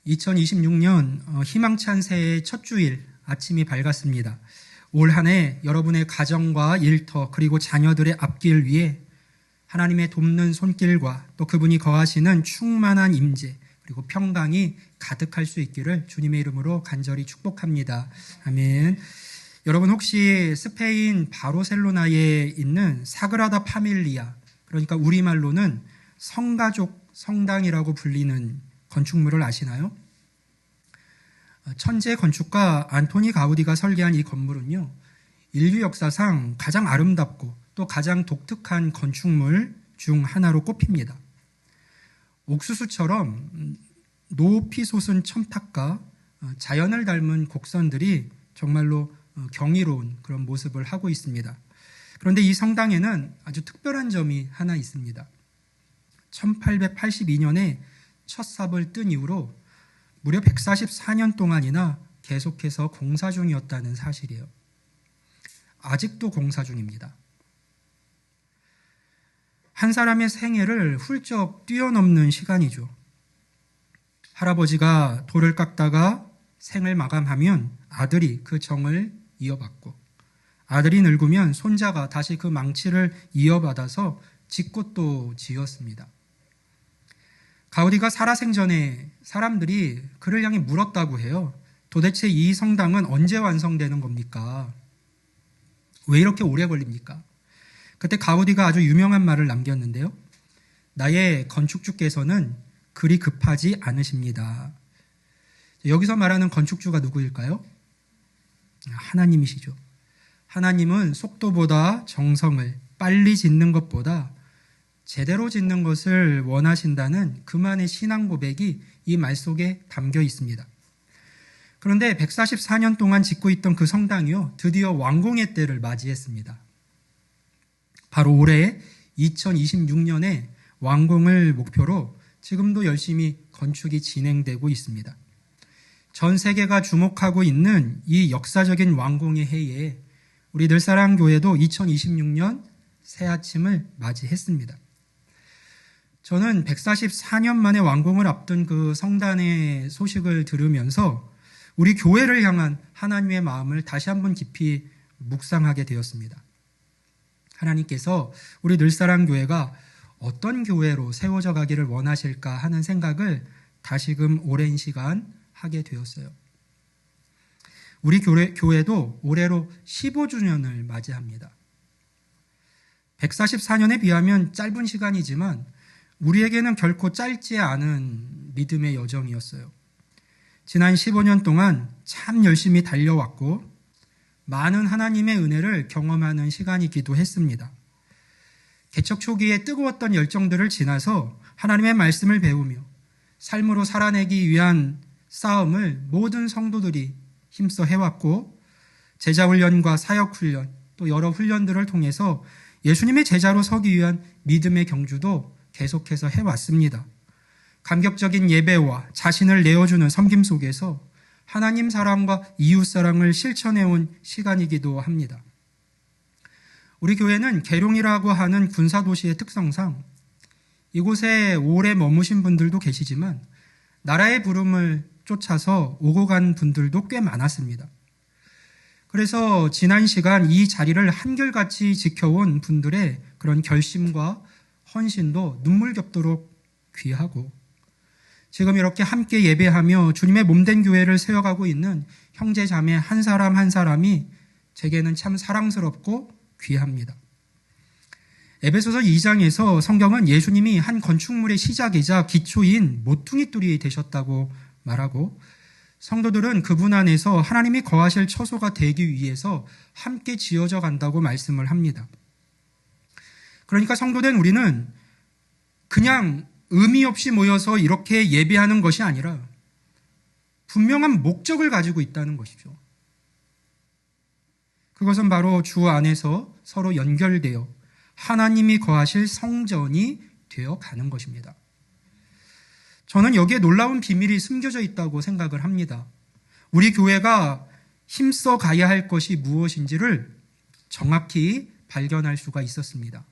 2026년 희망찬 새해의 첫 주일 아침이 밝았습니다. 올 한 해 여러분의 가정과 일터 그리고 자녀들의 앞길 위에 하나님의 돕는 손길과 또 그분이 거하시는 충만한 임재 그리고 평강이 가득할 수 있기를 주님의 이름으로 간절히 축복합니다. 아멘. 여러분 혹시 스페인 바르셀로나에 있는 사그라다 파밀리아, 그러니까 우리말로는 성가족 성당이라고 불리는 건축물을 아시나요? 천재 건축가 안토니 가우디가 설계한 이 건물은요, 인류 역사상 가장 아름답고 또 가장 독특한 건축물 중 하나로 꼽힙니다. 옥수수처럼 높이 솟은 첨탑과 자연을 닮은 곡선들이 정말로 경이로운 그런 모습을 하고 있습니다. 그런데 이 성당에는 아주 특별한 점이 하나 있습니다. 1882년에 첫 삽을 뜬 이후로 무려 144년 동안이나 계속해서 공사 중이었다는 사실이에요. 아직도 공사 중입니다. 한 사람의 생애를 훌쩍 뛰어넘는 시간이죠. 할아버지가 돌을 깎다가 생을 마감하면 아들이 그 정을 이어받고, 아들이 늙으면 손자가 다시 그 망치를 이어받아서 짓고 또 지었습니다. 가우디가 살아생전에 사람들이 그를 향해 물었다고 해요. 도대체 이 성당은 언제 완성되는 겁니까? 왜 이렇게 오래 걸립니까? 그때 가우디가 아주 유명한 말을 남겼는데요. 나의 건축주께서는 그리 급하지 않으십니다. 여기서 말하는 건축주가 누구일까요? 하나님이시죠. 하나님은 속도보다 정성을 빨리 짓는 것보다 제대로 짓는 것을 원하신다는 그만의 신앙 고백이 이 말 속에 담겨 있습니다. 그런데 144년 동안 짓고 있던 그 성당이요, 드디어 완공의 때를 맞이했습니다. 바로 올해 2026년에 완공을 목표로 지금도 열심히 건축이 진행되고 있습니다. 전 세계가 주목하고 있는 이 역사적인 완공의 해에 우리 늘사랑교회도 2026년 새 아침을 맞이했습니다. 저는 144년 만에 완공을 앞둔 그 성단의 소식을 들으면서 우리 교회를 향한 하나님의 마음을 다시 한번 깊이 묵상하게 되었습니다. 하나님께서 우리 늘사랑교회가 어떤 교회로 세워져 가기를 원하실까 하는 생각을 다시금 오랜 시간 하게 되었어요. 우리 교회도 올해로 15주년을 맞이합니다. 144년에 비하면 짧은 시간이지만 우리에게는 결코 짧지 않은 믿음의 여정이었어요. 지난 15년 동안 참 열심히 달려왔고 많은 하나님의 은혜를 경험하는 시간이기도 했습니다. 개척 초기에 뜨거웠던 열정들을 지나서 하나님의 말씀을 배우며 삶으로 살아내기 위한 싸움을 모든 성도들이 힘써 해왔고, 제자훈련과 사역훈련 또 여러 훈련들을 통해서 예수님의 제자로 서기 위한 믿음의 경주도 계속해서 해왔습니다. 감격적인 예배와 자신을 내어주는 섬김 속에서 하나님 사랑과 이웃 사랑을 실천해온 시간이기도 합니다. 우리 교회는 계룡이라고 하는 군사도시의 특성상 이곳에 오래 머무신 분들도 계시지만 나라의 부름을 쫓아서 오고 간 분들도 꽤 많았습니다. 그래서 지난 시간 이 자리를 한결같이 지켜온 분들의 그런 결심과 헌신도 눈물겹도록 귀하고, 지금 이렇게 함께 예배하며 주님의 몸된 교회를 세워가고 있는 형제 자매 한 사람 한 사람이 제게는 참 사랑스럽고 귀합니다. 에베소서 2장에서 성경은 예수님이 한 건축물의 시작이자 기초인 모퉁이 돌이 되셨다고 말하고, 성도들은 그분 안에서 하나님이 거하실 처소가 되기 위해서 함께 지어져 간다고 말씀을 합니다. 그러니까 성도된 우리는 그냥 의미 없이 모여서 이렇게 예배하는 것이 아니라 분명한 목적을 가지고 있다는 것이죠. 그것은 바로 주 안에서 서로 연결되어 하나님이 거하실 성전이 되어 가는 것입니다. 저는 여기에 놀라운 비밀이 숨겨져 있다고 생각을 합니다. 우리 교회가 힘써 가야 할 것이 무엇인지를 정확히 발견할 수가 있었습니다.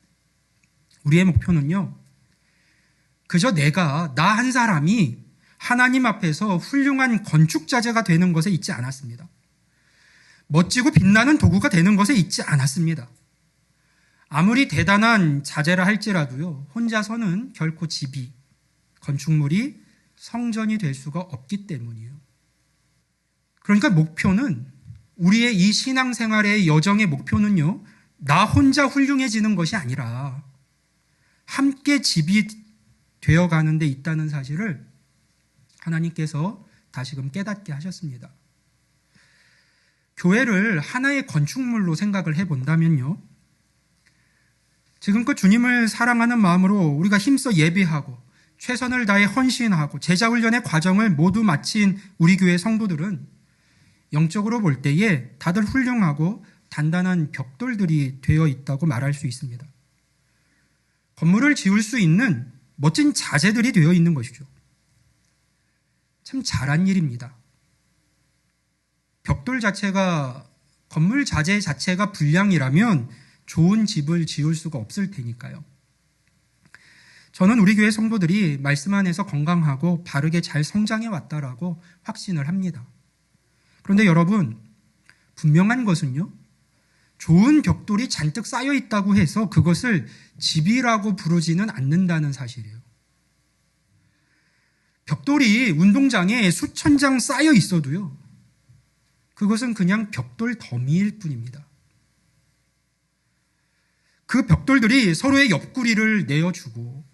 우리의 목표는요, 그저 나 한 사람이 하나님 앞에서 훌륭한 건축자재가 되는 것에 있지 않았습니다. 멋지고 빛나는 도구가 되는 것에 있지 않았습니다. 아무리 대단한 자재라 할지라도요, 혼자서는 결코 집이, 건축물이 성전이 될 수가 없기 때문이에요. 그러니까 목표는, 우리의 이 신앙생활의 여정의 목표는요, 나 혼자 훌륭해지는 것이 아니라 함께 집이 되어가는 데 있다는 사실을 하나님께서 다시금 깨닫게 하셨습니다. 교회를 하나의 건축물로 생각을 해본다면요, 지금껏 주님을 사랑하는 마음으로 우리가 힘써 예배하고 최선을 다해 헌신하고 제자훈련의 과정을 모두 마친 우리 교회 성도들은 영적으로 볼 때에 다들 훌륭하고 단단한 벽돌들이 되어 있다고 말할 수 있습니다. 건물을 지을 수 있는 멋진 자재들이 되어 있는 것이죠. 참 잘한 일입니다. 벽돌 자체가, 건물 자재 자체가 불량이라면 좋은 집을 지을 수가 없을 테니까요. 저는 우리 교회 성도들이 말씀 안에서 건강하고 바르게 잘 성장해 왔다라고 확신을 합니다. 그런데 여러분, 분명한 것은요, 좋은 벽돌이 잔뜩 쌓여 있다고 해서 그것을 집이라고 부르지는 않는다는 사실이에요. 벽돌이 운동장에 수천 장 쌓여 있어도요, 그것은 그냥 벽돌 더미일 뿐입니다. 그 벽돌들이 서로의 옆구리를 내어주고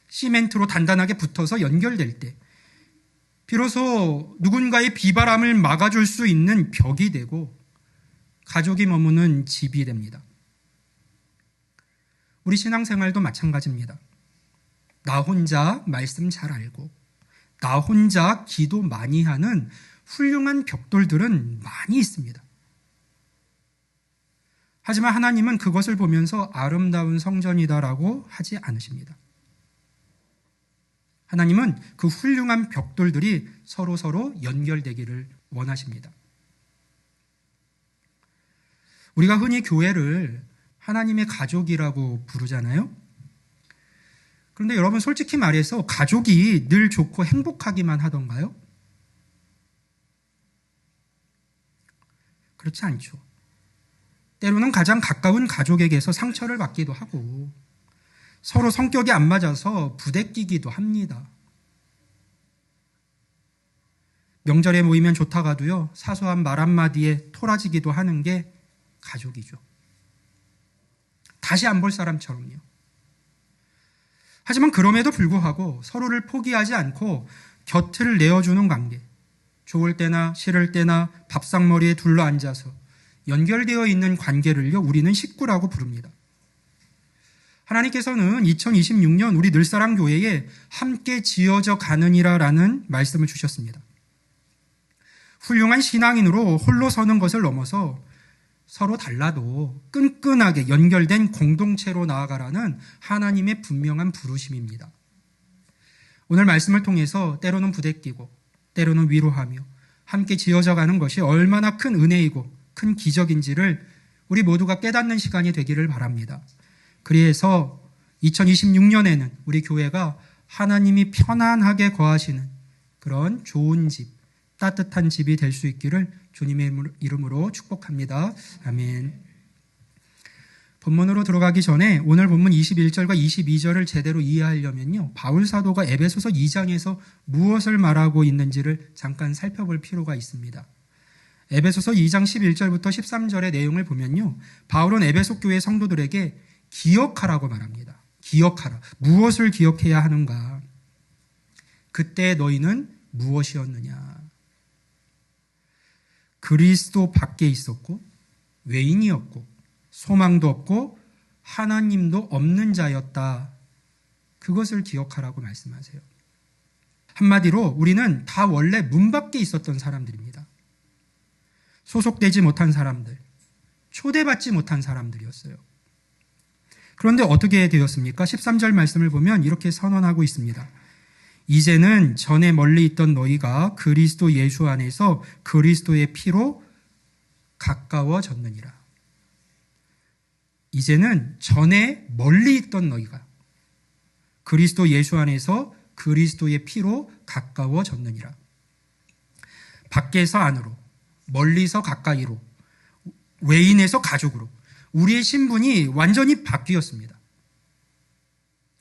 시멘트로 단단하게 붙어서 연결될 때 비로소 누군가의 비바람을 막아줄 수 있는 벽이 되고 가족이 머무는 집이 됩니다. 우리 신앙생활도 마찬가지입니다. 나 혼자 말씀 잘 알고 나 혼자 기도 많이 하는 훌륭한 벽돌들은 많이 있습니다. 하지만 하나님은 그것을 보면서 아름다운 성전이다라고 하지 않으십니다. 하나님은 그 훌륭한 벽돌들이 서로 연결되기를 원하십니다. 우리가 흔히 교회를 하나님의 가족이라고 부르잖아요. 그런데 여러분, 솔직히 말해서 가족이 늘 좋고 행복하기만 하던가요? 그렇지 않죠. 때로는 가장 가까운 가족에게서 상처를 받기도 하고 서로 성격이 안 맞아서 부대끼기도 합니다. 명절에 모이면 좋다가도요, 사소한 말 한마디에 토라지기도 하는 게 가족이죠. 다시 안 볼 사람처럼요. 하지만 그럼에도 불구하고 서로를 포기하지 않고 곁을 내어주는 관계, 좋을 때나 싫을 때나 밥상머리에 둘러앉아서 연결되어 있는 관계를요, 우리는 식구라고 부릅니다. 하나님께서는 2026년 우리 늘사랑 교회에 함께 지어져 가느니라라는 말씀을 주셨습니다. 훌륭한 신앙인으로 홀로 서는 것을 넘어서 서로 달라도 끈끈하게 연결된 공동체로 나아가라는 하나님의 분명한 부르심입니다. 오늘 말씀을 통해서 때로는 부대끼고 때로는 위로하며 함께 지어져 가는 것이 얼마나 큰 은혜이고 큰 기적인지를 우리 모두가 깨닫는 시간이 되기를 바랍니다. 그래서 2026년에는 우리 교회가 하나님이 편안하게 거하시는 그런 좋은 집, 따뜻한 집이 될 수 있기를 주님의 이름으로 축복합니다. 아멘. 본문으로 들어가기 전에 오늘 본문 21절과 22절을 제대로 이해하려면요, 바울 사도가 에베소서 2장에서 무엇을 말하고 있는지를 잠깐 살펴볼 필요가 있습니다. 에베소서 2장 11절부터 13절의 내용을 보면요, 바울은 에베소 교회 성도들에게 기억하라고 말합니다. 기억하라. 무엇을 기억해야 하는가? 그때 너희는 무엇이었느냐? 그리스도 밖에 있었고 외인이었고 소망도 없고 하나님도 없는 자였다. 그것을 기억하라고 말씀하세요. 한마디로 우리는 다 원래 문 밖에 있었던 사람들입니다. 소속되지 못한 사람들, 초대받지 못한 사람들이었어요. 그런데 어떻게 되었습니까? 13절 말씀을 보면 이렇게 선언하고 있습니다. 이제는 전에 멀리 있던 너희가 그리스도 예수 안에서 그리스도의 피로 가까워졌느니라. 이제는 전에 멀리 있던 너희가 그리스도 예수 안에서 그리스도의 피로 가까워졌느니라. 밖에서 안으로, 멀리서 가까이로, 외인에서 가족으로 우리의 신분이 완전히 바뀌었습니다.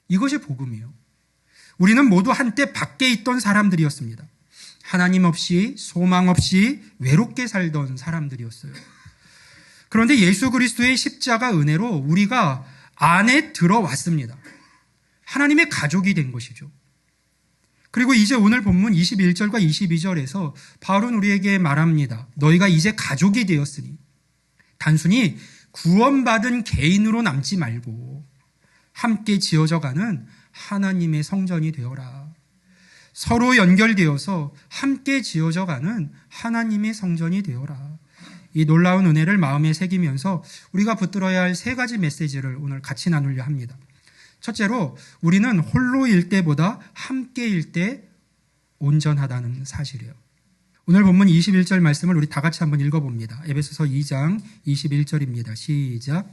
이것이 복음이에요. 우리는 모두 한때 밖에 있던 사람들이었습니다. 하나님 없이, 소망 없이 외롭게 살던 사람들이었어요. 그런데 예수 그리스도의 십자가 은혜로 우리가 안에 들어왔습니다. 하나님의 가족이 된 것이죠. 그리고 이제 오늘 본문 21절과 22절에서 바울은 우리에게 말합니다. 너희가 이제 가족이 되었으니 단순히 구원받은 개인으로 남지 말고 함께 지어져가는 하나님의 성전이 되어라. 서로 연결되어서 함께 지어져가는 하나님의 성전이 되어라. 이 놀라운 은혜를 마음에 새기면서 우리가 붙들어야 할 세 가지 메시지를 오늘 같이 나누려 합니다. 첫째로 우리는 홀로일 때보다 함께일 때 온전하다는 사실이에요. 오늘 본문 21절 말씀을 우리 다 같이 한번 읽어봅니다. 에베소서 2장 21절입니다. 시작.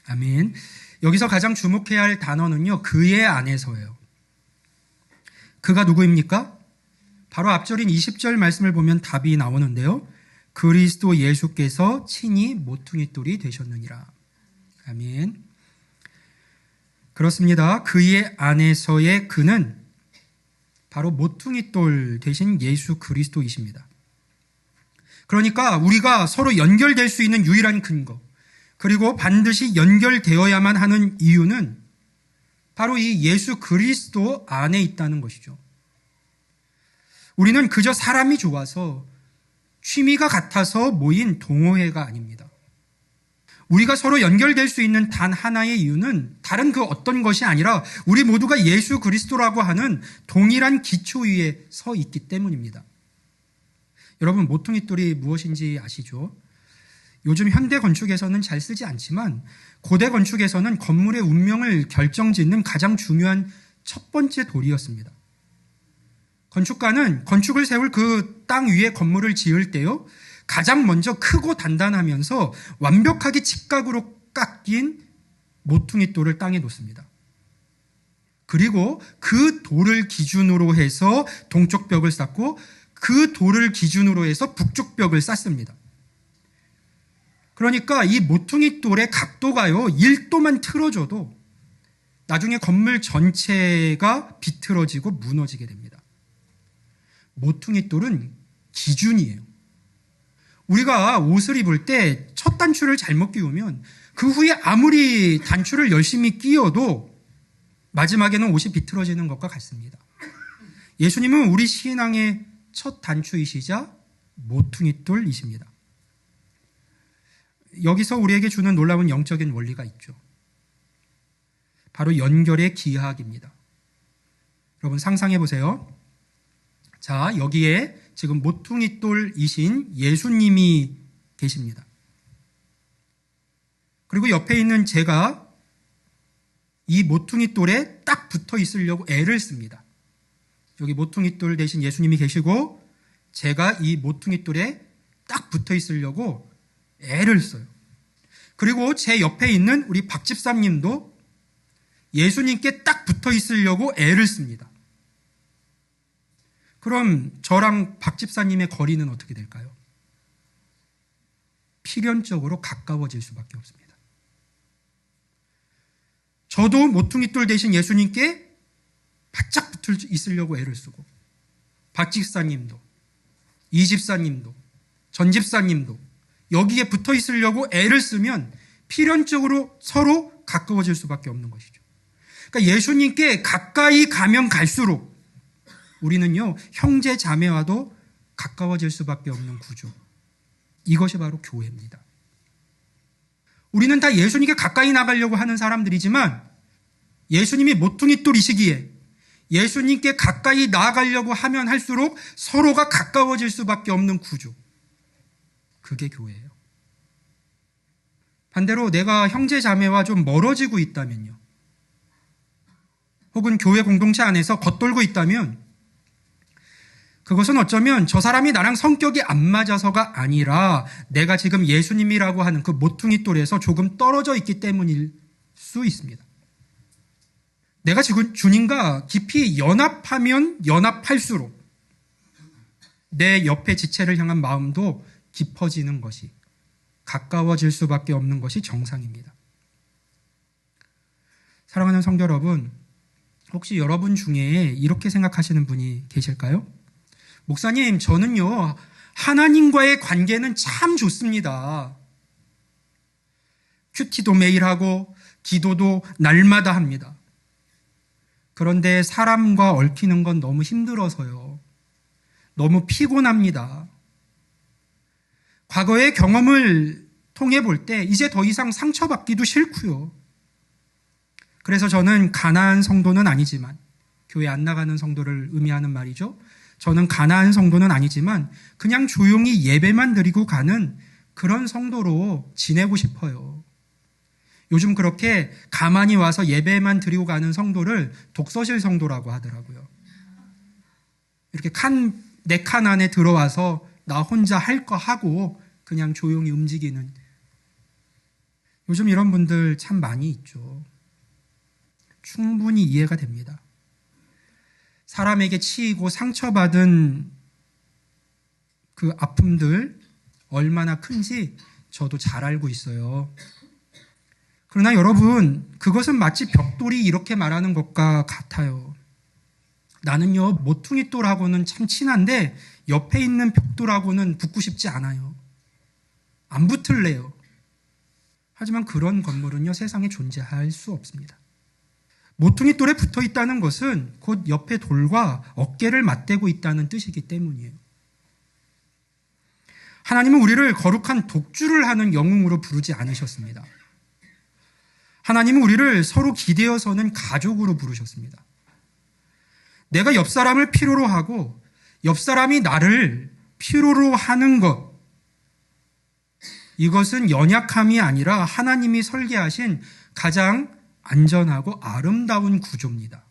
아멘. 여기서 가장 주목해야 할 단어는요, 그의 안에서예요. 그가 누구입니까? 바로 앞절인 20절 말씀을 보면 답이 나오는데요. 그리스도 예수께서 친히 모퉁이돌이 되셨느니라. 아멘. 그렇습니다. 그의 안에서의 그는 바로 모퉁이돌 되신 예수 그리스도이십니다. 그러니까 우리가 서로 연결될 수 있는 유일한 근거, 그리고 반드시 연결되어야만 하는 이유는 바로 이 예수 그리스도 안에 있다는 것이죠. 우리는 그저 사람이 좋아서 취미가 같아서 모인 동호회가 아닙니다. 우리가 서로 연결될 수 있는 단 하나의 이유는 다른 그 어떤 것이 아니라 우리 모두가 예수 그리스도라고 하는 동일한 기초 위에 서 있기 때문입니다. 여러분, 모퉁이돌이 무엇인지 아시죠? 요즘 현대 건축에서는 잘 쓰지 않지만 고대 건축에서는 건물의 운명을 결정짓는 가장 중요한 첫 번째 돌이었습니다. 건축가는 건축을 세울 그 땅 위에 건물을 지을 때요, 가장 먼저 크고 단단하면서 완벽하게 직각으로 깎인 모퉁이돌을 땅에 놓습니다. 그리고 그 돌을 기준으로 해서 동쪽 벽을 쌓고 그 돌을 기준으로 해서 북쪽 벽을 쌓습니다. 그러니까 이 모퉁이돌의 각도가요, 1도만 틀어져도 나중에 건물 전체가 비틀어지고 무너지게 됩니다. 모퉁이돌은 기준이에요. 우리가 옷을 입을 때 첫 단추를 잘못 끼우면 그 후에 아무리 단추를 열심히 끼워도 마지막에는 옷이 비틀어지는 것과 같습니다. 예수님은 우리 신앙의 첫 단추이시자 모퉁이돌이십니다. 여기서 우리에게 주는 놀라운 영적인 원리가 있죠. 바로 연결의 기하학입니다. 여러분 상상해 보세요. 자, 여기에 지금 모퉁이돌이신 예수님이 계십니다. 그리고 옆에 있는 제가 이 모퉁이돌에 딱 붙어 있으려고 애를 씁니다. 여기 모퉁이돌 대신 예수님이 계시고 제가 이 모퉁이돌에 딱 붙어 있으려고 애를 써요. 그리고 제 옆에 있는 우리 박 집사님도 예수님께 딱 붙어 있으려고 애를 씁니다. 그럼 저랑 박 집사님의 거리는 어떻게 될까요? 필연적으로 가까워질 수밖에 없습니다. 저도 모퉁이돌 대신 예수님께 바짝 붙어 있으려고 애를 쓰고, 박 집사님도, 이 집사님도, 전 집사님도 여기에 붙어 있으려고 애를 쓰면 필연적으로 서로 가까워질 수밖에 없는 것이죠. 그러니까 예수님께 가까이 가면 갈수록 우리는요, 형제 자매와도 가까워질 수밖에 없는 구조. 이것이 바로 교회입니다. 우리는 다 예수님께 가까이 나가려고 하는 사람들이지만 예수님이 모퉁이돌이시기에 예수님께 가까이 나아가려고 하면 할수록 서로가 가까워질 수밖에 없는 구조. 그게 교회예요. 반대로 내가 형제 자매와 좀 멀어지고 있다면요, 혹은 교회 공동체 안에서 겉돌고 있다면 그것은 어쩌면 저 사람이 나랑 성격이 안 맞아서가 아니라 내가 지금 예수님이라고 하는 그 모퉁이 돌에서 조금 떨어져 있기 때문일 수 있습니다. 내가 지금 주님과 깊이 연합하면 연합할수록 내 옆에 지체를 향한 마음도 깊어지는 것이, 가까워질 수밖에 없는 것이 정상입니다. 사랑하는 성도 여러분, 혹시 여러분 중에 이렇게 생각하시는 분이 계실까요? 목사님, 저는요, 하나님과의 관계는 참 좋습니다. 큐티도 매일 하고 기도도 날마다 합니다. 그런데 사람과 얽히는 건 너무 힘들어서요. 너무 피곤합니다. 과거의 경험을 통해 볼 때 이제 더 이상 상처받기도 싫고요. 그래서 저는 가나안 성도는 아니지만, 교회 안 나가는 성도를 의미하는 말이죠. 저는 가나안 성도는 아니지만 그냥 조용히 예배만 드리고 가는 그런 성도로 지내고 싶어요. 요즘 그렇게 가만히 와서 예배만 드리고 가는 성도를 독서실 성도라고 하더라고요. 이렇게 내 칸 안에 들어와서 나 혼자 할 거 하고 그냥 조용히 움직이는, 요즘 이런 분들 참 많이 있죠. 충분히 이해가 됩니다. 사람에게 치이고 상처받은 그 아픔들 얼마나 큰지 저도 잘 알고 있어요. 그러나 여러분, 그것은 마치 벽돌이 이렇게 말하는 것과 같아요. 나는요, 모퉁이돌하고는 참 친한데 옆에 있는 벽돌하고는 붙고 싶지 않아요. 안 붙을래요. 하지만 그런 건물은요, 세상에 존재할 수 없습니다. 모퉁이돌에 붙어 있다는 것은 곧 옆에 돌과 어깨를 맞대고 있다는 뜻이기 때문이에요. 하나님은 우리를 거룩한 독주를 하는 영웅으로 부르지 않으셨습니다. 하나님은 우리를 서로 기대어서는 가족으로 부르셨습니다. 내가 옆 사람을 필요로 하고 옆 사람이 나를 필요로 하는 것, 이것은 연약함이 아니라 하나님이 설계하신 가장 안전하고 아름다운 구조입니다.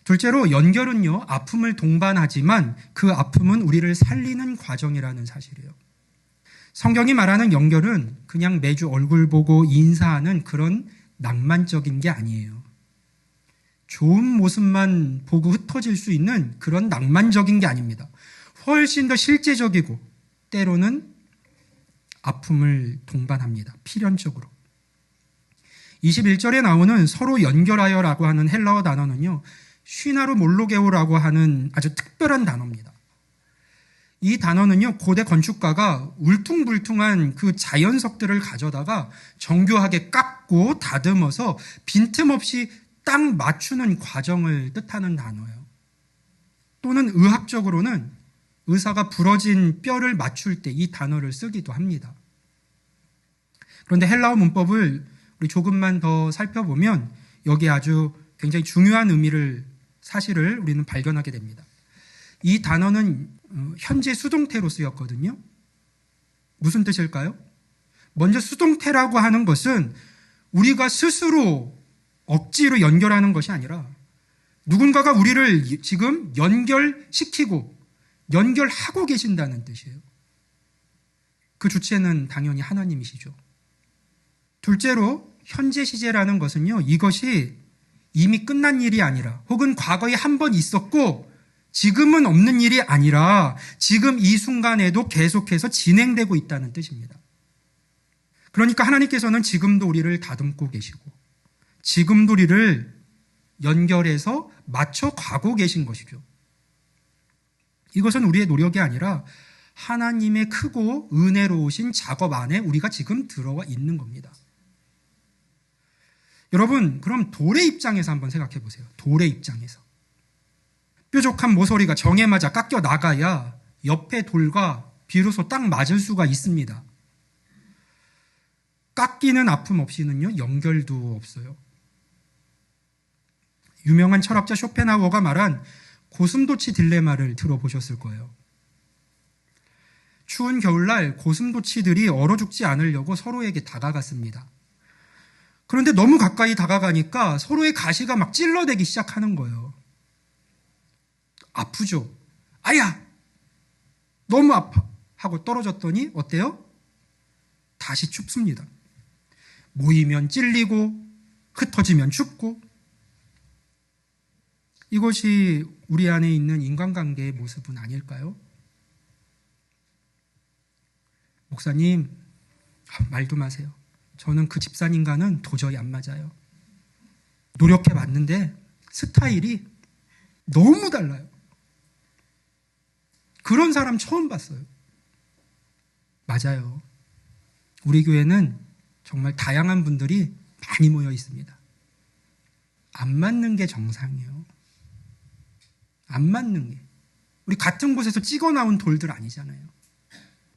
둘째로, 연결은요, 아픔을 동반하지만 그 아픔은 우리를 살리는 과정이라는 사실이에요. 성경이 말하는 연결은 그냥 매주 얼굴 보고 인사하는 그런 낭만적인 게 아니에요. 좋은 모습만 보고 흩어질 수 있는 그런 낭만적인 게 아닙니다. 훨씬 더 실제적이고 때로는 아픔을 동반합니다. 필연적으로. 21절에 나오는 서로 연결하여라고 하는 헬라어 단어는요, 쉬나로 몰로게오라고 하는 아주 특별한 단어입니다. 이 단어는요, 고대 건축가가 울퉁불퉁한 그 자연석들을 가져다가 정교하게 깎고 다듬어서 빈틈없이 딱 맞추는 과정을 뜻하는 단어예요. 또는 의학적으로는 의사가 부러진 뼈를 맞출 때 이 단어를 쓰기도 합니다. 그런데 헬라어 문법을 우리 조금만 더 살펴보면 여기에 아주 굉장히 중요한 사실을 우리는 발견하게 됩니다. 이 단어는 현재 수동태로 쓰였거든요. 무슨 뜻일까요? 먼저 수동태라고 하는 것은 우리가 스스로 억지로 연결하는 것이 아니라 누군가가 우리를 지금 연결시키고 연결하고 계신다는 뜻이에요. 그 주체는 당연히 하나님이시죠. 둘째로, 현재 시제라는 것은요, 이것이 이미 끝난 일이 아니라 혹은 과거에 한 번 있었고 지금은 없는 일이 아니라 지금 이 순간에도 계속해서 진행되고 있다는 뜻입니다. 그러니까 하나님께서는 지금도 우리를 다듬고 계시고 지금도 우리를 연결해서 맞춰 가고 계신 것이죠. 이것은 우리의 노력이 아니라 하나님의 크고 은혜로우신 작업 안에 우리가 지금 들어와 있는 겁니다. 여러분, 그럼 돌의 입장에서 한번 생각해 보세요. 돌의 입장에서. 뾰족한 모서리가 정에 맞아 깎여 나가야 옆에 돌과 비로소 딱 맞을 수가 있습니다. 깎이는 아픔 없이는요, 연결도 없어요. 유명한 철학자 쇼펜하우어가 말한 고슴도치 딜레마를 들어보셨을 거예요. 추운 겨울날 고슴도치들이 얼어 죽지 않으려고 서로에게 다가갔습니다. 그런데 너무 가까이 다가가니까 서로의 가시가 막 찔러대기 시작하는 거예요. 아프죠. 아야! 너무 아파! 하고 떨어졌더니 어때요? 다시 춥습니다. 모이면 찔리고 흩어지면 춥고, 이것이 우리 안에 있는 인간관계의 모습은 아닐까요? 목사님, 말도 마세요. 저는 그 집사님과는 도저히 안 맞아요. 노력해 봤는데 스타일이 너무 달라요. 그런 사람 처음 봤어요. 맞아요. 우리 교회는 정말 다양한 분들이 많이 모여 있습니다. 안 맞는 게 정상이에요. 안 맞는 게. 우리 같은 곳에서 찍어 나온 돌들 아니잖아요.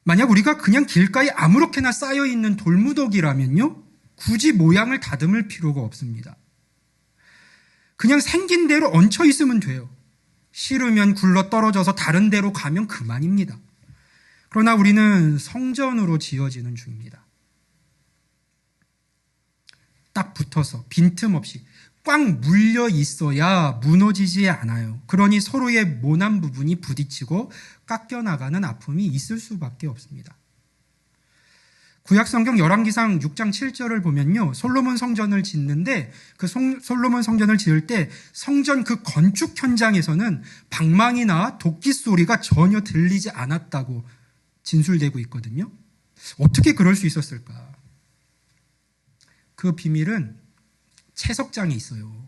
만약 우리가 그냥 길가에 아무렇게나 쌓여있는 돌무더기라면요, 굳이 모양을 다듬을 필요가 없습니다. 그냥 생긴 대로 얹혀 있으면 돼요. 싫으면 굴러 떨어져서 다른 데로 가면 그만입니다. 그러나 우리는 성전으로 지어지는 중입니다. 딱 붙어서 빈틈없이 꽉 물려 있어야 무너지지 않아요. 그러니 서로의 모난 부분이 부딪히고 깎여나가는 아픔이 있을 수밖에 없습니다. 구약성경 열왕기상 6장 7절을 보면요, 솔로몬 성전을 짓는데 그 솔로몬 성전을 지을 때 성전 그 건축 현장에서는 방망이나 도끼 소리가 전혀 들리지 않았다고 진술되고 있거든요. 어떻게 그럴 수 있었을까? 그 비밀은 채석장에 있어요.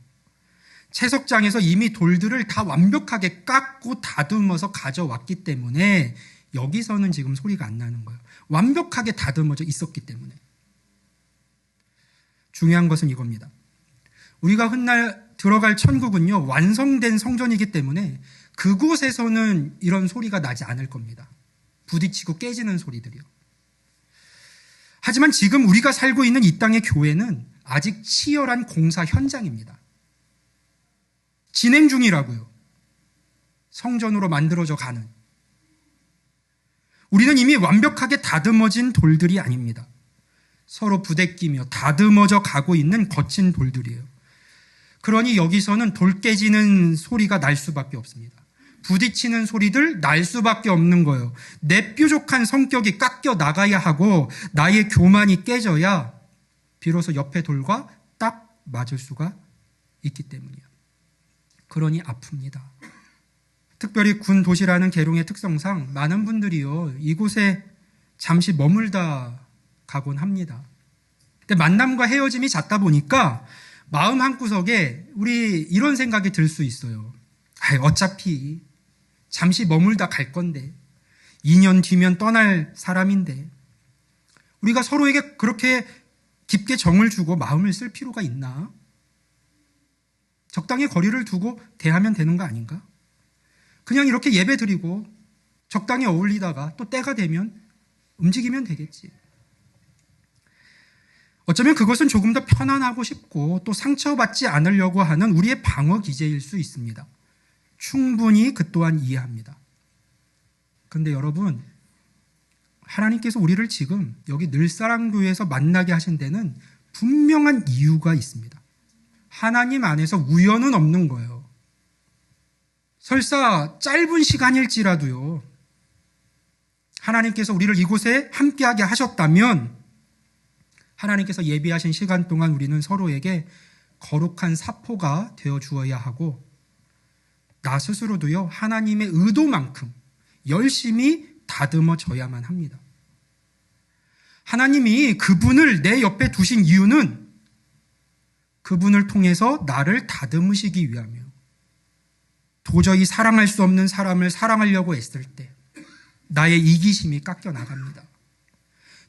채석장에서 이미 돌들을 다 완벽하게 깎고 다듬어서 가져왔기 때문에 여기서는 지금 소리가 안 나는 거예요. 완벽하게 다듬어져 있었기 때문에. 중요한 것은 이겁니다. 우리가 훗날 들어갈 천국은요, 완성된 성전이기 때문에 그곳에서는 이런 소리가 나지 않을 겁니다. 부딪히고 깨지는 소리들이요. 하지만 지금 우리가 살고 있는 이 땅의 교회는 아직 치열한 공사 현장입니다. 진행 중이라고요. 성전으로 만들어져 가는. 우리는 이미 완벽하게 다듬어진 돌들이 아닙니다. 서로 부대끼며 다듬어져 가고 있는 거친 돌들이에요. 그러니 여기서는 돌 깨지는 소리가 날 수밖에 없습니다. 부딪히는 소리들 날 수밖에 없는 거예요. 내 뾰족한 성격이 깎여 나가야 하고 나의 교만이 깨져야 비로소 옆에 돌과 딱 맞을 수가 있기 때문이에요. 그러니 아픕니다. 특별히 군 도시라는 계룡의 특성상 많은 분들이요, 이곳에 잠시 머물다 가곤 합니다. 근데 만남과 헤어짐이 잦다 보니까 마음 한구석에 우리 이런 생각이 들 수 있어요. 어차피 잠시 머물다 갈 건데 2년 뒤면 떠날 사람인데 우리가 서로에게 그렇게 깊게 정을 주고 마음을 쓸 필요가 있나? 적당히 거리를 두고 대하면 되는 거 아닌가? 그냥 이렇게 예배 드리고 적당히 어울리다가 또 때가 되면 움직이면 되겠지. 어쩌면 그것은 조금 더 편안하고 싶고 또 상처받지 않으려고 하는 우리의 방어 기제일 수 있습니다. 충분히 그 또한 이해합니다. 그런데 여러분, 하나님께서 우리를 지금 여기 늘사랑교회에서 만나게 하신 데는 분명한 이유가 있습니다. 하나님 안에서 우연은 없는 거예요. 설사 짧은 시간일지라도요, 하나님께서 우리를 이곳에 함께하게 하셨다면 하나님께서 예비하신 시간 동안 우리는 서로에게 거룩한 사포가 되어 주어야 하고 나 스스로도요, 하나님의 의도만큼 열심히 다듬어져야만 합니다. 하나님이 그분을 내 옆에 두신 이유는 그분을 통해서 나를 다듬으시기 위함이에요. 도저히 사랑할 수 없는 사람을 사랑하려고 애쓸 때 나의 이기심이 깎여 나갑니다.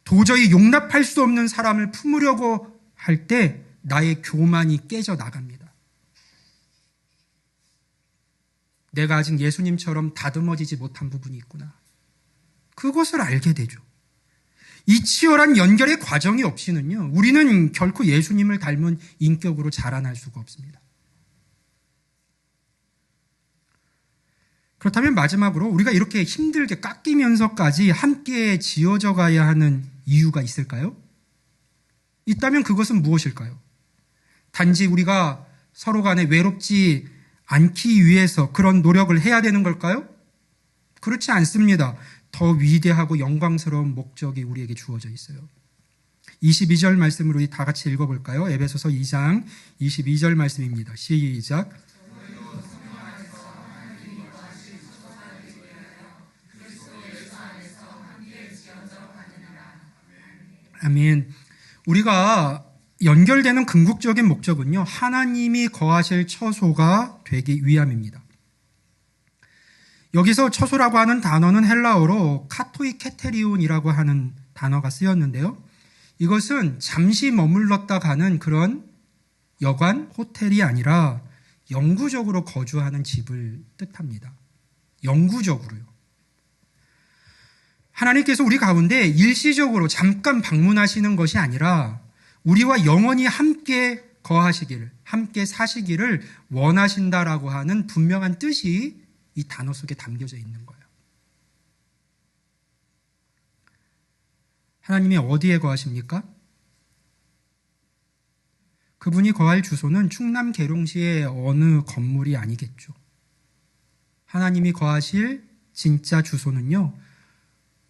도저히 용납할 수 없는 사람을 품으려고 할 때 나의 교만이 깨져 나갑니다. 내가 아직 예수님처럼 다듬어지지 못한 부분이 있구나. 그것을 알게 되죠. 이 치열한 연결의 과정이 없이는요, 우리는 결코 예수님을 닮은 인격으로 자라날 수가 없습니다. 그렇다면 마지막으로 우리가 이렇게 힘들게 깎이면서까지 함께 지어져 가야 하는 이유가 있을까요? 있다면 그것은 무엇일까요? 단지 우리가 서로 간에 외롭지 않기 위해서 그런 노력을 해야 되는 걸까요? 그렇지 않습니다. 더 위대하고 영광스러운 목적이 우리에게 주어져 있어요. 22절 말씀을 우리 다 같이 읽어볼까요? 에베소서 2장 22절 말씀입니다. 시작. 아멘. 우리가 연결되는 궁극적인 목적은요, 하나님이 거하실 처소가 되기 위함입니다. 여기서 처소라고 하는 단어는 헬라어로 카토이 케테리온이라고 하는 단어가 쓰였는데요. 이것은 잠시 머물렀다 가는 그런 여관, 호텔이 아니라 영구적으로 거주하는 집을 뜻합니다. 영구적으로요. 하나님께서 우리 가운데 일시적으로 잠깐 방문하시는 것이 아니라 우리와 영원히 함께 거하시기를, 함께 사시기를 원하신다라고 하는 분명한 뜻이 이 단어 속에 담겨져 있는 거예요. 하나님이 어디에 거하십니까? 그분이 거할 주소는 충남 계룡시의 어느 건물이 아니겠죠. 하나님이 거하실 진짜 주소는요,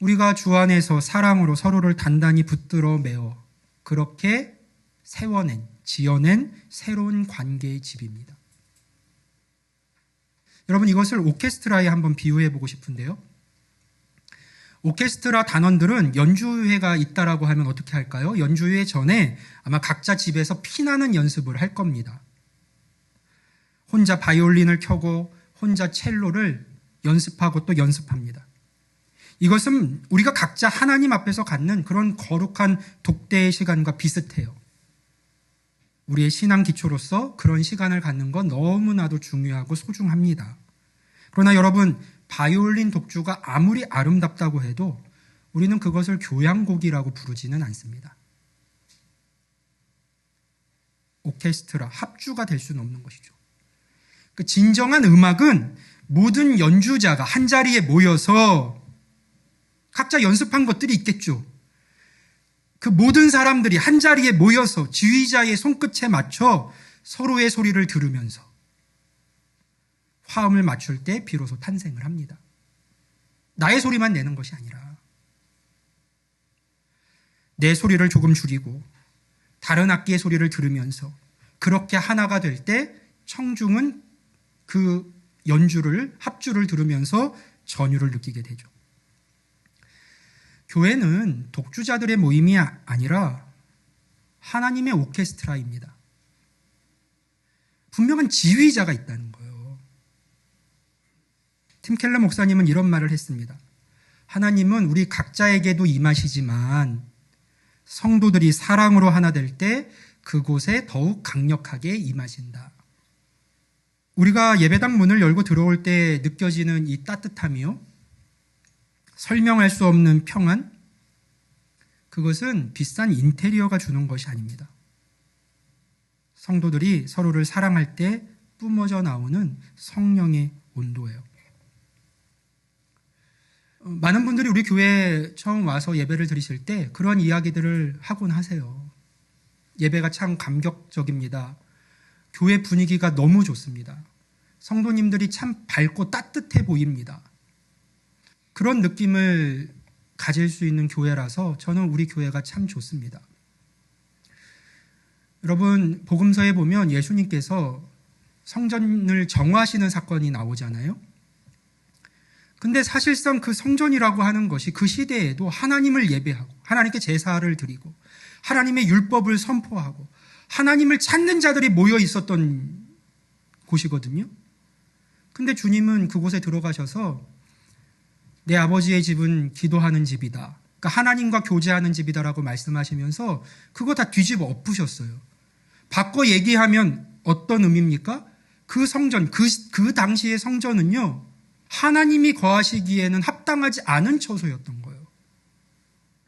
우리가 주 안에서 사랑으로 서로를 단단히 붙들어 매어 그렇게 세워낸, 지어낸 새로운 관계의 집입니다. 여러분, 이것을 오케스트라에 한번 비유해 보고 싶은데요. 오케스트라 단원들은 연주회가 있다라고 하면 어떻게 할까요? 연주회 전에 아마 각자 집에서 피나는 연습을 할 겁니다. 혼자 바이올린을 켜고 혼자 첼로를 연습하고 또 연습합니다. 이것은 우리가 각자 하나님 앞에서 갖는 그런 거룩한 독대의 시간과 비슷해요. 우리의 신앙 기초로서 그런 시간을 갖는 건 너무나도 중요하고 소중합니다. 그러나 여러분, 바이올린 독주가 아무리 아름답다고 해도 우리는 그것을 교향곡이라고 부르지는 않습니다. 오케스트라, 합주가 될 수는 없는 것이죠. 그 진정한 음악은 모든 연주자가 한자리에 모여서 각자 연습한 것들이 있겠죠. 그 모든 사람들이 한자리에 모여서 지휘자의 손끝에 맞춰 서로의 소리를 들으면서 화음을 맞출 때 비로소 탄생을 합니다. 나의 소리만 내는 것이 아니라 내 소리를 조금 줄이고 다른 악기의 소리를 들으면서 그렇게 하나가 될 때 청중은 그 연주를, 합주를 들으면서 전율을 느끼게 되죠. 교회는 독주자들의 모임이 아니라 하나님의 오케스트라입니다. 분명한 지휘자가 있다는 거예요. 팀 켈러 목사님은 이런 말을 했습니다. 하나님은 우리 각자에게도 임하시지만 성도들이 사랑으로 하나 될 때 그곳에 더욱 강력하게 임하신다. 우리가 예배당 문을 열고 들어올 때 느껴지는 이 따뜻함이요, 설명할 수 없는 평안, 그것은 비싼 인테리어가 주는 것이 아닙니다. 성도들이 서로를 사랑할 때 뿜어져 나오는 성령의 온도예요. 많은 분들이 우리 교회에 처음 와서 예배를 드리실 때 그런 이야기들을 하곤 하세요. 예배가 참 감격적입니다. 교회 분위기가 너무 좋습니다. 성도님들이 참 밝고 따뜻해 보입니다. 그런 느낌을 가질 수 있는 교회라서 저는 우리 교회가 참 좋습니다. 여러분, 복음서에 보면 예수님께서 성전을 정화하시는 사건이 나오잖아요. 근데 사실상 그 성전이라고 하는 것이 그 시대에도 하나님을 예배하고 하나님께 제사를 드리고 하나님의 율법을 선포하고 하나님을 찾는 자들이 모여 있었던 곳이거든요. 근데 주님은 그곳에 들어가셔서 내 아버지의 집은 기도하는 집이다, 그러니까 하나님과 교제하는 집이다라고 말씀하시면서 그거 다 뒤집어 엎으셨어요. 바꿔 얘기하면 어떤 의미입니까? 그 성전, 그 당시의 성전은요, 하나님이 거하시기에는 합당하지 않은 처소였던 거예요.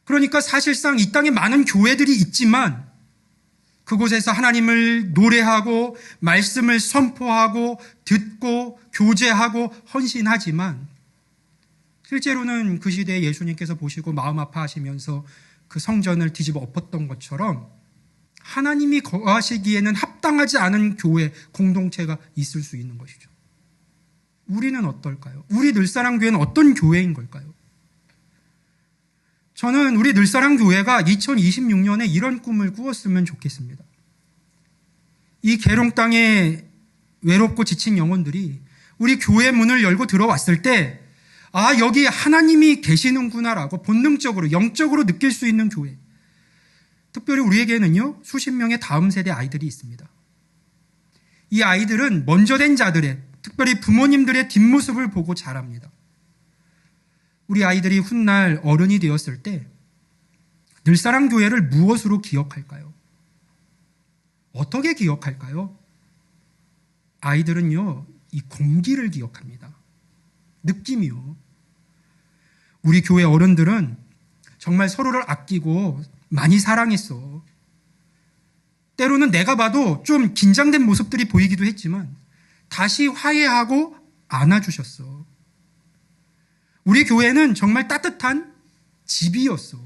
그러니까 사실상 이 땅에 많은 교회들이 있지만 그곳에서 하나님을 노래하고 말씀을 선포하고 듣고 교제하고 헌신하지만 실제로는 그 시대에 예수님께서 보시고 마음 아파하시면서 그 성전을 뒤집어 엎었던 것처럼 하나님이 거하시기에는 합당하지 않은 교회, 공동체가 있을 수 있는 것이죠. 우리는 어떨까요? 우리 늘사랑교회는 어떤 교회인 걸까요? 저는 우리 늘사랑교회가 2026년에 이런 꿈을 꾸었으면 좋겠습니다. 이 계룡 땅에 외롭고 지친 영혼들이 우리 교회 문을 열고 들어왔을 때, 아, 여기 하나님이 계시는구나라고 본능적으로, 영적으로 느낄 수 있는 교회. 특별히 우리에게는요, 수십 명의 다음 세대 아이들이 있습니다. 이 아이들은 먼저 된 자들의, 특별히 부모님들의 뒷모습을 보고 자랍니다. 우리 아이들이 훗날 어른이 되었을 때 늘사랑교회를 무엇으로 기억할까요? 어떻게 기억할까요? 아이들은요, 이 공기를 기억합니다. 느낌이요. 우리 교회 어른들은 정말 서로를 아끼고 많이 사랑했어. 때로는 내가 봐도 좀 긴장된 모습들이 보이기도 했지만 다시 화해하고 안아주셨어. 우리 교회는 정말 따뜻한 집이었어.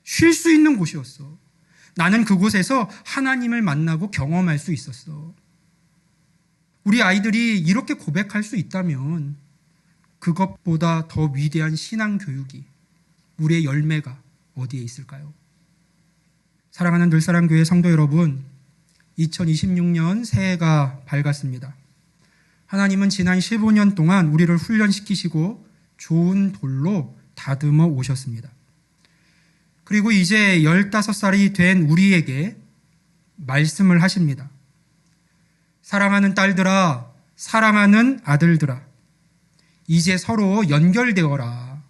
쉴 수 있는 곳이었어. 나는 그곳에서 하나님을 만나고 경험할 수 있었어. 우리 아이들이 이렇게 고백할 수 있다면 그것보다 더 위대한 신앙 교육이, 우리의 열매가 어디에 있을까요? 사랑하는 늘사랑교회 성도 여러분, 2026년 새해가 밝았습니다. 하나님은 지난 15년 동안 우리를 훈련시키시고 좋은 돌로 다듬어 오셨습니다. 그리고 이제 15살이 된 우리에게 말씀을 하십니다. 사랑하는 딸들아, 사랑하는 아들들아, 이제 서로 연결되어라.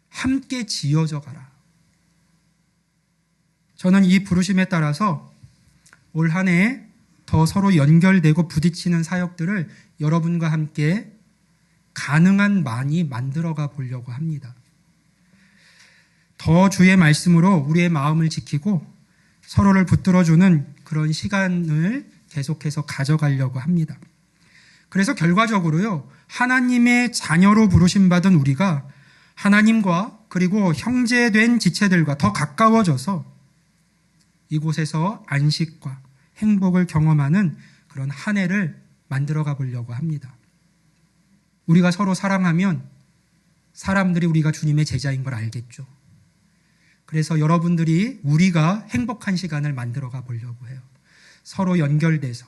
함께 지어져 가라. 저는 이 부르심에 따라서 올 한 해 더 서로 연결되고 부딪히는 사역들을 여러분과 함께 가능한 많이 만들어가 보려고 합니다. 더 주의 말씀으로 우리의 마음을 지키고 서로를 붙들어주는 그런 시간을 계속해서 가져가려고 합니다. 그래서 결과적으로요, 하나님의 자녀로 부르심받은 우리가 하나님과 그리고 형제된 지체들과 더 가까워져서 이곳에서 안식과 행복을 경험하는 그런 한 해를 만들어가 보려고 합니다. 우리가 서로 사랑하면 사람들이 우리가 주님의 제자인 걸 알겠죠. 그래서 여러분들이 우리가 행복한 시간을 만들어가 보려고 해요. 서로 연결돼서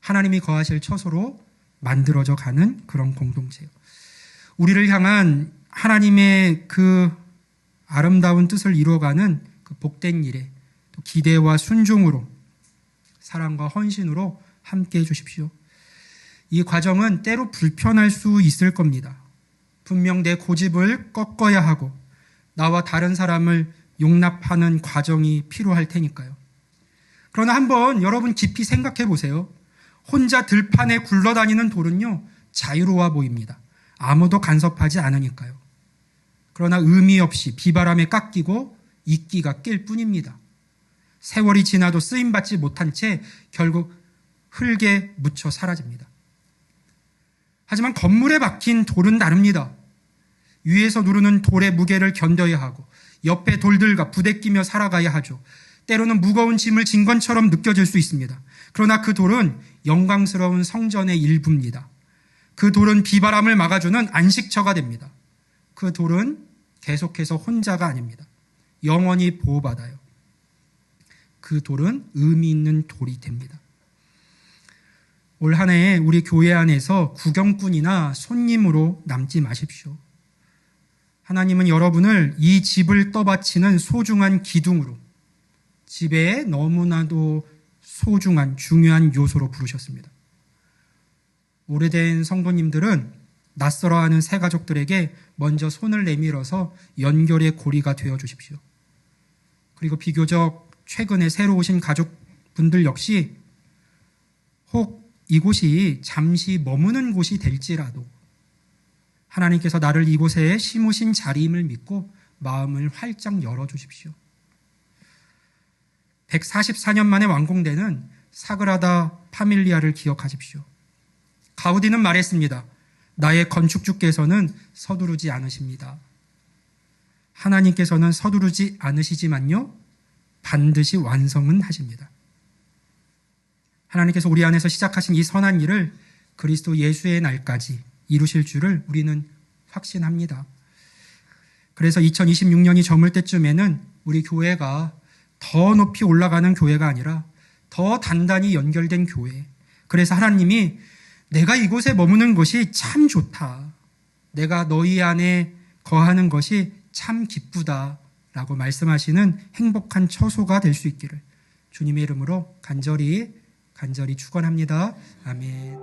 하나님이 거하실 처소로 만들어져 가는 그런 공동체요. 우리를 향한 하나님의 그 아름다운 뜻을 이루어가는 그 복된 일에 또 기대와 순종으로, 사랑과 헌신으로 함께 해주십시오. 이 과정은 때로 불편할 수 있을 겁니다. 분명 내 고집을 꺾어야 하고 나와 다른 사람을 용납하는 과정이 필요할 테니까요. 그러나 한번 여러분 깊이 생각해 보세요. 혼자 들판에 굴러다니는 돌은요, 자유로워 보입니다. 아무도 간섭하지 않으니까요. 그러나 의미 없이 비바람에 깎이고 이끼가 낄 뿐입니다. 세월이 지나도 쓰임받지 못한 채 결국 흙에 묻혀 사라집니다. 하지만 건물에 박힌 돌은 다릅니다. 위에서 누르는 돌의 무게를 견뎌야 하고 옆에 돌들과 부대끼며 살아가야 하죠. 때로는 무거운 짐을 진 것처럼 느껴질 수 있습니다. 그러나 그 돌은 영광스러운 성전의 일부입니다. 그 돌은 비바람을 막아주는 안식처가 됩니다. 그 돌은 계속해서 혼자가 아닙니다. 영원히 보호받아요. 그 돌은 의미 있는 돌이 됩니다. 올 한 해 우리 교회 안에서 구경꾼이나 손님으로 남지 마십시오. 하나님은 여러분을 이 집을 떠받치는 소중한 기둥으로, 집에 너무나도 소중한 중요한 요소로 부르셨습니다. 오래된 성도님들은 낯설어하는 새 가족들에게 먼저 손을 내밀어서 연결의 고리가 되어 주십시오. 그리고 비교적 최근에 새로 오신 가족분들 역시 혹 이곳이 잠시 머무는 곳이 될지라도 하나님께서 나를 이곳에 심으신 자리임을 믿고 마음을 활짝 열어주십시오. 144년 만에 완공되는 사그라다 파밀리아를 기억하십시오. 가우디는 말했습니다. 나의 건축주께서는 서두르지 않으십니다. 하나님께서는 서두르지 않으시지만요, 반드시 완성은 하십니다. 하나님께서 우리 안에서 시작하신 이 선한 일을 그리스도 예수의 날까지 이루실 줄을 우리는 확신합니다. 그래서 2026년이 저물 때쯤에는 우리 교회가 더 높이 올라가는 교회가 아니라 더 단단히 연결된 교회. 그래서 하나님이 내가 이곳에 머무는 것이 참 좋다. 내가 너희 안에 거하는 것이 참 기쁘다. 라고 말씀하시는 행복한 처소가 될 수 있기를 주님의 이름으로 간절히 축원합니다. 아멘.